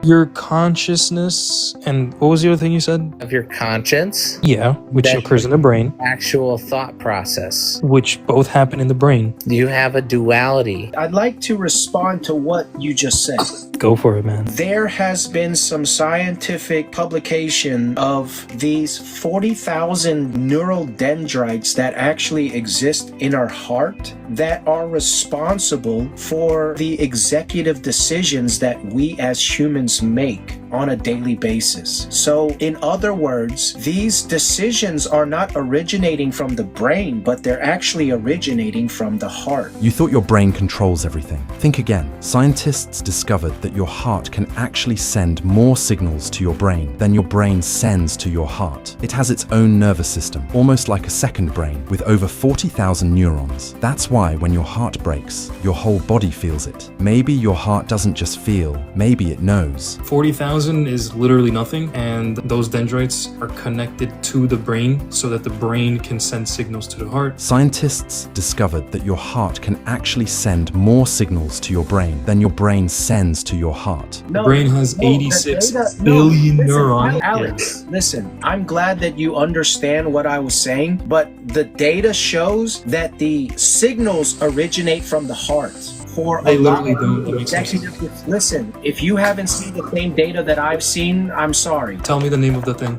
Your consciousness, and what was the other thing you said? Of your conscience. Yeah, which That- occurs in the brain, Actual thought process. which both happen in the brain. You have a duality. I'd like to respond to what you just said. Go for it, man. There has been some scientific publication of these 40,000 neural dendrites that actually exist in our heart that are responsible for the executive decisions that we as humans make on a daily basis. So, in other words, these decisions are not originating from the brain, but they're actually originating from the heart. You thought your brain controls everything. Think again. Scientists discovered that your heart can actually send more signals to your brain than your brain sends to your heart. It has its own nervous system, almost like a second brain, with over 40,000 neurons. That's why when your heart breaks, your whole body feels it. Maybe your heart doesn't just feel, maybe it knows. 40,000 is literally nothing, and those dendrites are connected to the brain so that the brain can send signals to the heart. Scientists discovered that your heart can actually send more signals to your brain than your brain sends to your heart. The brain has 86 billion neurons. Alex, listen, I'm glad that you understand what I was saying, but the data shows that the signals originate from the heart. For They a lot literally of don't. the That makes sense. executive, listen, if you haven't seen the same data that I've seen, I'm sorry. Tell me the name of the thing.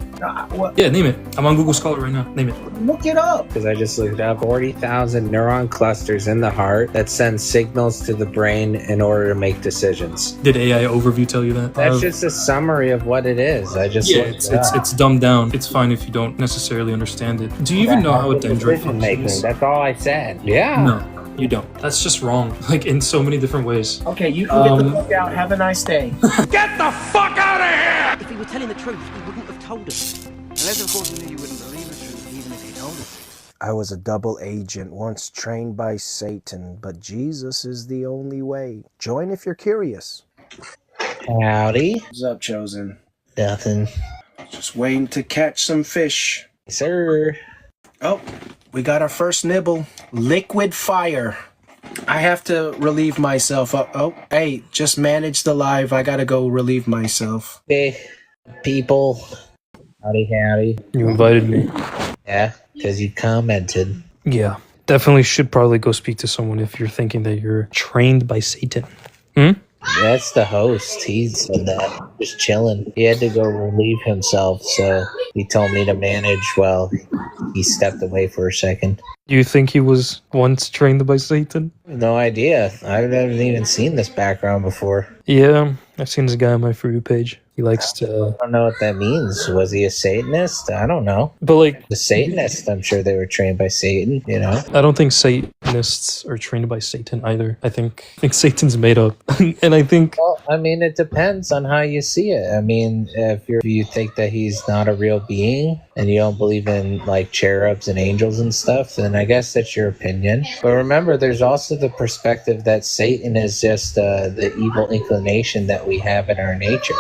What? Yeah, name it. I'm on Google Scholar right now. Name it. Look it up. Because I just looked up 40,000 neuron clusters in the heart that send signals to the brain in order to make decisions. Did AI Overview tell you that? That's just a summary of what it is. I just Yeah, looked it up. it's dumbed down. It's fine if you don't necessarily understand it. Do you even know how a dendrite Decision making. functions? That's all I said. Yeah. No, you don't. That's just wrong. Like in so many different ways. Okay, you can get the fuck out. Have a nice day. If he were telling the truth, he wouldn't have told us. Unless, of course, we knew you wouldn't believe the truth, even if he told us. I was a double agent once trained by Satan, but Jesus is the only way. Join if you're curious. Howdy. What's up, Chosen? Nothing. Just waiting to catch some fish. Sir. Oh, we got our first nibble. Liquid fire. I have to relieve myself. Oh, hey, just manage the live. I gotta go relieve myself. Hey, people. Howdy, howdy. You invited me. Yeah, because you commented. Yeah, definitely should probably go speak to someone if you're thinking that you're trained by Satan. That's the host. He said that. Just chilling. He had to go relieve himself, so he told me to manage while he stepped away for a second. Do you think he was once trained by Satan? No idea. I haven't even seen this background before. Yeah, I've seen this guy on my For You page. He likes to... I don't know what that means. Was he a Satanist? I don't know. But like, The Satanists, I'm sure they were trained by Satan, you know? I don't think Satanists are trained by Satan either. I think Satan's made up. And I think... Well, I mean, it depends on how you see it. I mean, if you think that he's not a real being and you don't believe in like cherubs and angels and stuff, then I guess that's your opinion. But remember, there's also the perspective that Satan is just the evil inclination that we have in our nature.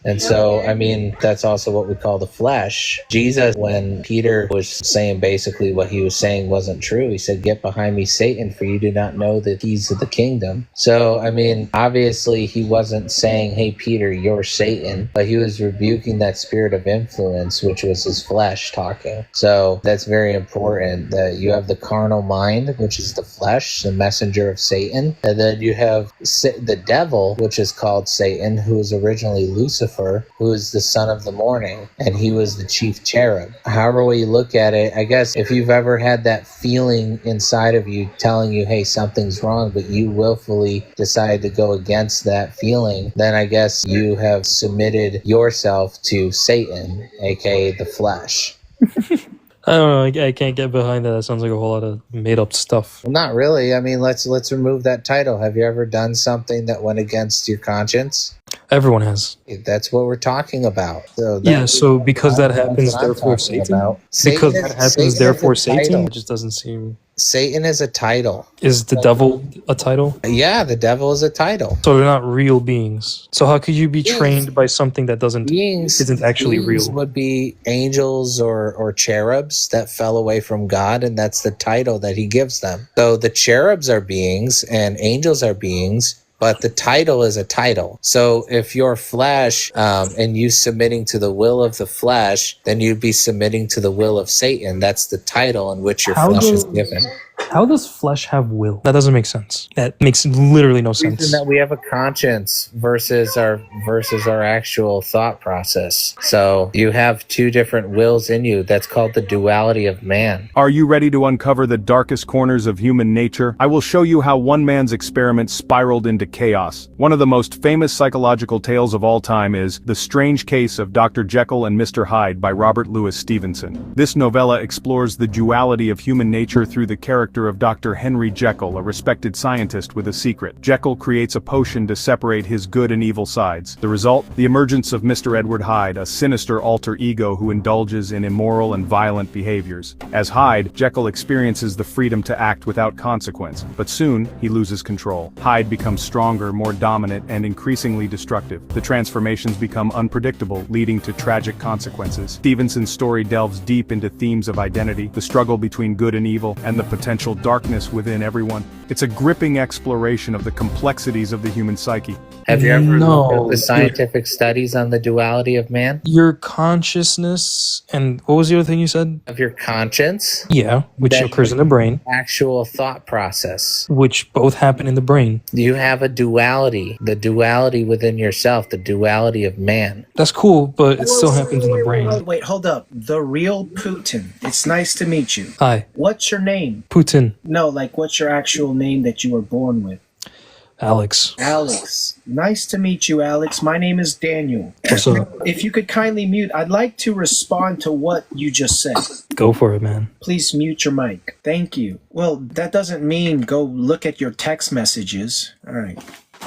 And so, I mean, that's also what we call the flesh. Jesus, when Peter was saying basically what he was saying wasn't true, he said, "Get behind me, Satan, for you do not know the keys of the kingdom." So, I mean, obviously he wasn't saying, "Hey, Peter, you're Satan," but he was rebuking that spirit of influence, which was his flesh talking. So that's very important that you have the carnal mind, which is the flesh, the messenger of Satan. And then you have the devil, which is called Satan, who was originally Lucifer, who is the son of the morning, and he was the chief cherub. However way you look at it, I guess if you've ever had that feeling inside of you telling you, hey, something's wrong, but you willfully decide to go against that feeling, then I guess you have submitted yourself to Satan, aka the flesh. I don't know. I can't get behind that. That sounds like a whole lot of made-up stuff. Well, not really. I mean, let's remove that title. Have you ever done something that went against your conscience? Everyone has. That's what we're talking about. So Yeah, so because that happens, that's what I'm therefore talking Satan? about. Because Satan that is- happens, Satan is therefore a title. Satan? It just doesn't seem... Satan is a title. Is the devil a title? Yeah, the devil is a title. So they're not real beings. So how could you be trained by something that isn't actually beings real? would be angels or cherubs that fell away from God, and that's the title that he gives them. So the cherubs are beings and angels are beings, but the title is a title. So if your flesh and you submitting to the will of the flesh, then you'd be submitting to the will of Satan. That's the title in which your flesh is given. How does flesh have will? That doesn't make sense. That makes literally no The reason sense. that we have a conscience versus our actual thought process. So you have two different wills in you. That's called the duality of man. Are you ready to uncover the darkest corners of human nature? I will show you how one man's experiment spiraled into chaos. One of the most famous psychological tales of all time is The Strange Case of Dr. Jekyll and Mr. Hyde by Robert Louis Stevenson. This novella explores the duality of human nature through the character of Dr. Henry Jekyll, a respected scientist with a secret. Jekyll creates a potion to separate his good and evil sides. The result? The emergence of Mr. Edward Hyde, a sinister alter ego who indulges in immoral and violent behaviors. As Hyde, Jekyll experiences the freedom to act without consequence, but soon he loses control. Hyde becomes stronger, more dominant, and increasingly destructive. The transformations become unpredictable, leading to tragic consequences. Stevenson's story delves deep into themes of identity, the struggle between good and evil, and the potential darkness within everyone. It's a gripping exploration of the complexities of the human psyche. Have you ever looked at No. the scientific studies on the duality of man? Your consciousness and what was the other thing you said? Of your conscience, Yeah, which That- occurs in the brain, actual thought process. which both happen in the brain. You have a duality, the duality within yourself, the duality of man. That's cool, but it still happens in the brain. Wait, hold up. The real Putin. It's nice to meet you. Hi, What's your name? Putin, No, like what's your actual name that you were born with? Alex. Alex. Nice to meet you, Alex. My name is Daniel. What's up? If you could kindly mute, I'd like to respond to what you just said. Go for it, man. Please mute your mic. Thank you. Well, that doesn't mean go look at your text messages. All right.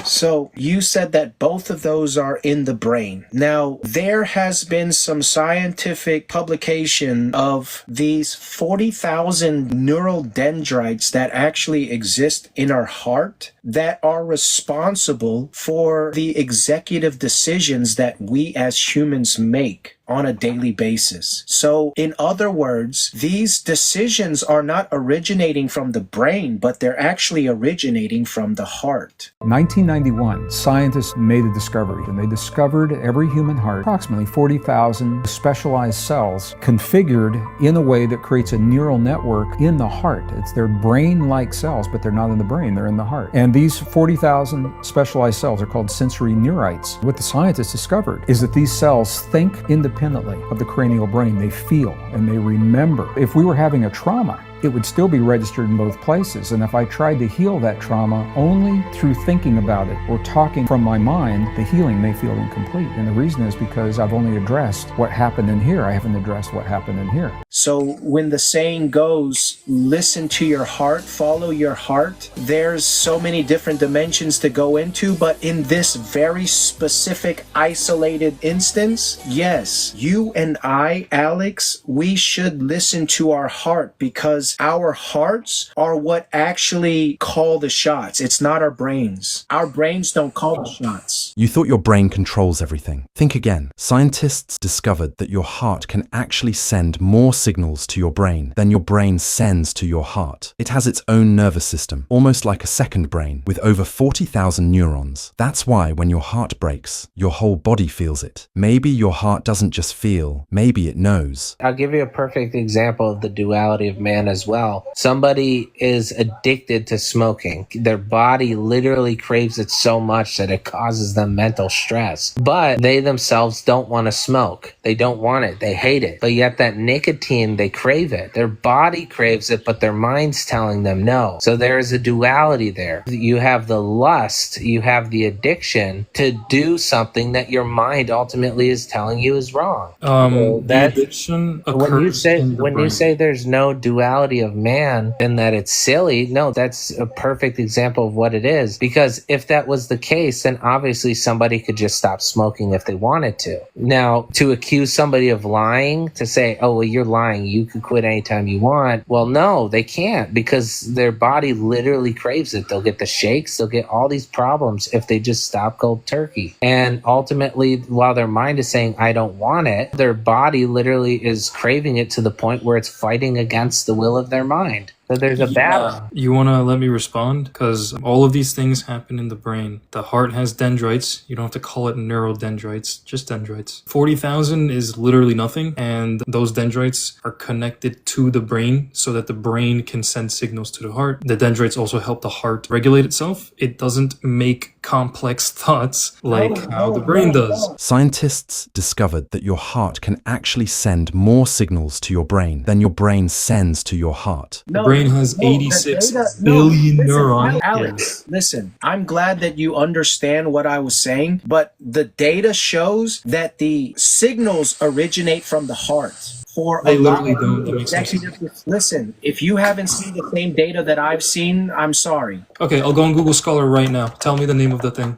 So you said that both of those are in the brain. Now, there has been some scientific publication of these 40,000 neural dendrites that actually exist in our heart that are responsible for the executive decisions that we as humans make on a daily basis. So, in other words, these decisions are not originating from the brain, but they're actually originating from the heart. 1991, scientists made a discovery, and they discovered every human heart, approximately 40,000 specialized cells configured in a way that creates a neural network in the heart. It's their brain-like cells, but they're not in the brain, they're in the heart. And these 40,000 specialized cells are called sensory neurites. What the scientists discovered is that these cells think independently of the cranial brain. They feel and they remember. If we were having a trauma, it would still be registered in both places. And if I tried to heal that trauma only through thinking about it or talking from my mind, the healing may feel incomplete. And the reason is because I've only addressed what happened in here. I haven't addressed what happened in here. So when the saying goes, listen to your heart, follow your heart, there's so many different dimensions to go into, but in this very specific isolated instance, yes, you and I, Alex, we should listen to our heart because our hearts are what actually call the shots. It's not our brains. Our brains don't call the shots. You thought your brain controls everything. Think again. Scientists discovered that your heart can actually send more signals to your brain than your brain sends to your heart. It has its own nervous system, almost like a second brain, with over 40,000 neurons. That's why when your heart breaks, your whole body feels it. Maybe your heart doesn't just feel, maybe it knows. I'll give you a perfect example of the duality of man as well. Somebody is addicted to smoking. Their body literally craves it so much that it causes them mental stress. But they themselves don't want to smoke. They don't want it. They hate it. But yet that nicotine, they crave it. Their body craves it, but their mind's telling them no. So there is a duality there. You have the lust, you have the addiction to do something that your mind ultimately is telling you is wrong. The that- addiction When you occurs say in the when brain. you say there's no duality of man and that it's silly, no, that's a perfect example of what it is. Because if that was the case, then obviously somebody could just stop smoking if they wanted to. Now, to accuse somebody of lying, to say, oh, well, you're lying, you could quit anytime you want. Well, no, they can't because their body literally craves it. They'll get the shakes, they'll get all these problems if they just stop cold turkey. And ultimately, while their mind is saying, I don't want it, their body literally is craving it to the point where it's fighting against the will of their mind. So there's a battle. You want to let me respond? Because all of these things happen in the brain. The heart has dendrites. You don't have to call it neurodendrites, just dendrites. 40,000 is literally nothing, and those dendrites are connected to the brain so that the brain can send signals to the heart. The dendrites also help the heart regulate itself. It doesn't make complex thoughts like how the brain does. Scientists discovered that your heart can actually send more signals to your brain than your brain sends to your heart. The brain has 86 billion neurons. Alex, listen, I'm glad that you understand what I was saying, but the data shows that the signals originate from the heart. For They a lot literally of don't. That makes sense. executives, listen, if you haven't seen the same data that I've seen, I'm sorry. Okay, I'll go on Google Scholar right now. Tell me the name of the thing.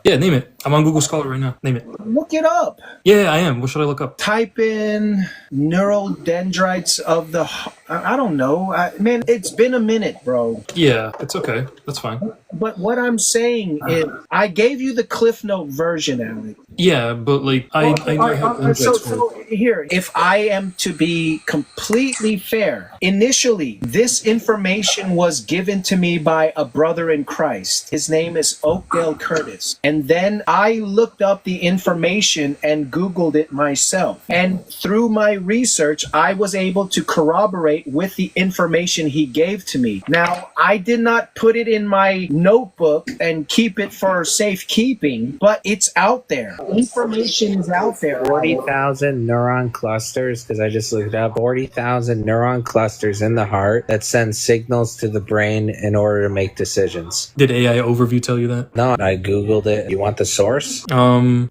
Yeah, name it. I'm on Google Scholar right now. Name it. Look it up. Yeah, I am. What should I look up? Type in neural dendrites of the. I don't know. Man, it's been a minute, bro. Yeah, it's okay. That's fine. But what I'm saying is, I gave you the Cliff Note version, Alex. Yeah, but like I know how dendrites work. So here, if I am to be completely fair, initially this information was given to me by a brother in Christ. His name is Oakdale Curtis. And then I looked up the information and Googled it myself. And through my research, I was able to corroborate with the information he gave to me. Now, I did not put it in my notebook and keep it for safekeeping, but it's out there. Information is out there. 40,000 neuron clusters, because I just looked it up. 40,000 neuron clusters in the heart that send signals to the brain in order to make decisions. Did AI Overview tell you that? No, I Googled it. You want the source? Give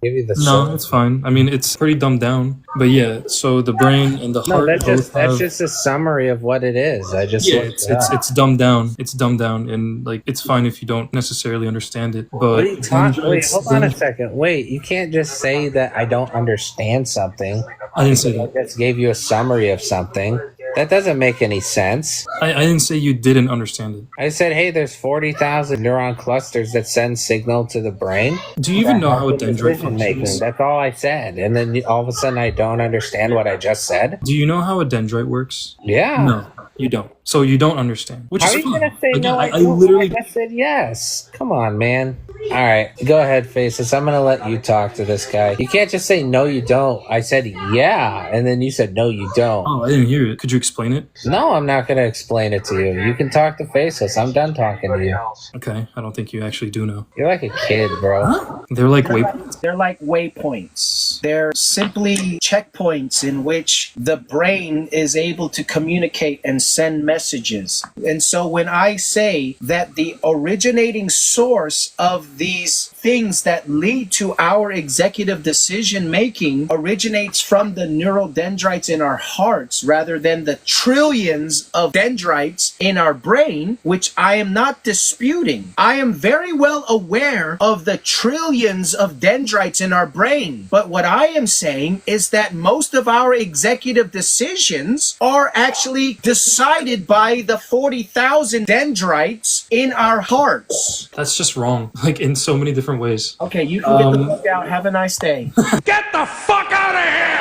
you the No, source. it's fine. I mean, it's pretty dumbed down. But yeah, so the brain and the No, heart that's both just have... a summary of what it is. I just Yeah, looked it up. it's dumbed down. It's dumbed down, and like it's fine if you don't necessarily understand it. But What are you talking? Wait, dendrites- hold on a second. Wait, you can't just say that I don't understand something. I didn't say I that. just gave you a summary of something. That doesn't make any sense. I didn't say you didn't understand it. I said, hey, there's 40,000 neuron clusters that send signal to the brain. Do you even know how a That's dendrite decision making. functions? That's all I said. And then all of a sudden I don't understand what I just said. Do you know how a dendrite works? Yeah. No, you don't. So you don't understand. Which How is are you fine. going to say Again, no? I don't? literally... I just said yes. Come on, man. All right, go ahead, Faceless. I'm going to let you talk to this guy. You can't just say no, you don't. I said yeah, and then you said no, you don't. Oh, I didn't hear it. Could you explain it? No, I'm not going to explain it to you. You can talk to Faceless. I'm done talking to you. Okay, I don't think you actually do know. You're like a kid, bro. They're like waypoints. They're like waypoints. They're simply checkpoints in which the brain is able to communicate and send messages. And so when I say that the originating source of these things that lead to our executive decision making originates from the neural dendrites in our hearts rather than the trillions of dendrites in our brain, which I am not disputing. I am very well aware of the trillions of dendrites in our brain. But what I am saying is that most of our executive decisions are actually decided by the 40,000 dendrites in our hearts. That's just wrong. Like in so many different ways. Okay, you can get the fuck out. Have a nice day. Get the fuck out of here!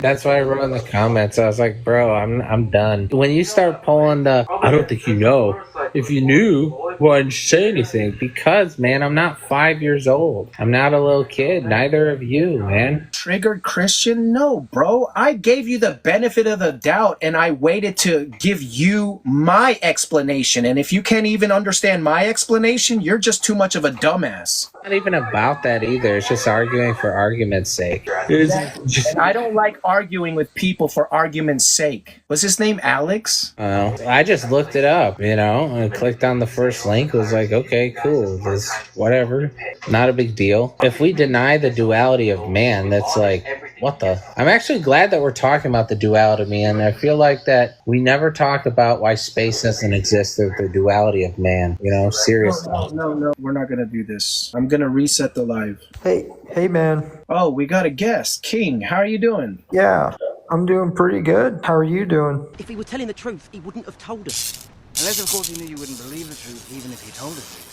That's why I wrote in the comments. I was like, bro, I'm done. When you start pulling the, I don't think you know. If you knew, why didn't you say anything? Because, man, I'm not 5 years old. I'm not a little kid. Neither of you, man. Triggered Christian? No, bro. I gave you the benefit of the doubt and I waited to give you my explanation. And if you can't even understand my explanation, you're just too much of a dumbass. Not even about that either. It's just arguing for argument's sake. And I don't like arguing with people for argument's sake. Was his name Alex? I just looked it up, you know, and clicked on the first link. It was like, okay, cool. This, whatever. Not a big deal. If we deny the duality of man, that's like, what the? I'm actually glad that we're talking about the duality of man. I feel like that we never talk about why space doesn't exist or the duality of man, you know, seriously. No, we're not going to do this. I'm going to reset the live. Hey man. Oh, we got a guest. King, how are you doing? Yeah, I'm doing pretty good. How are you doing? If he were telling the truth, he wouldn't have told us. Unless, of course, he knew you wouldn't believe the truth, even if he told us.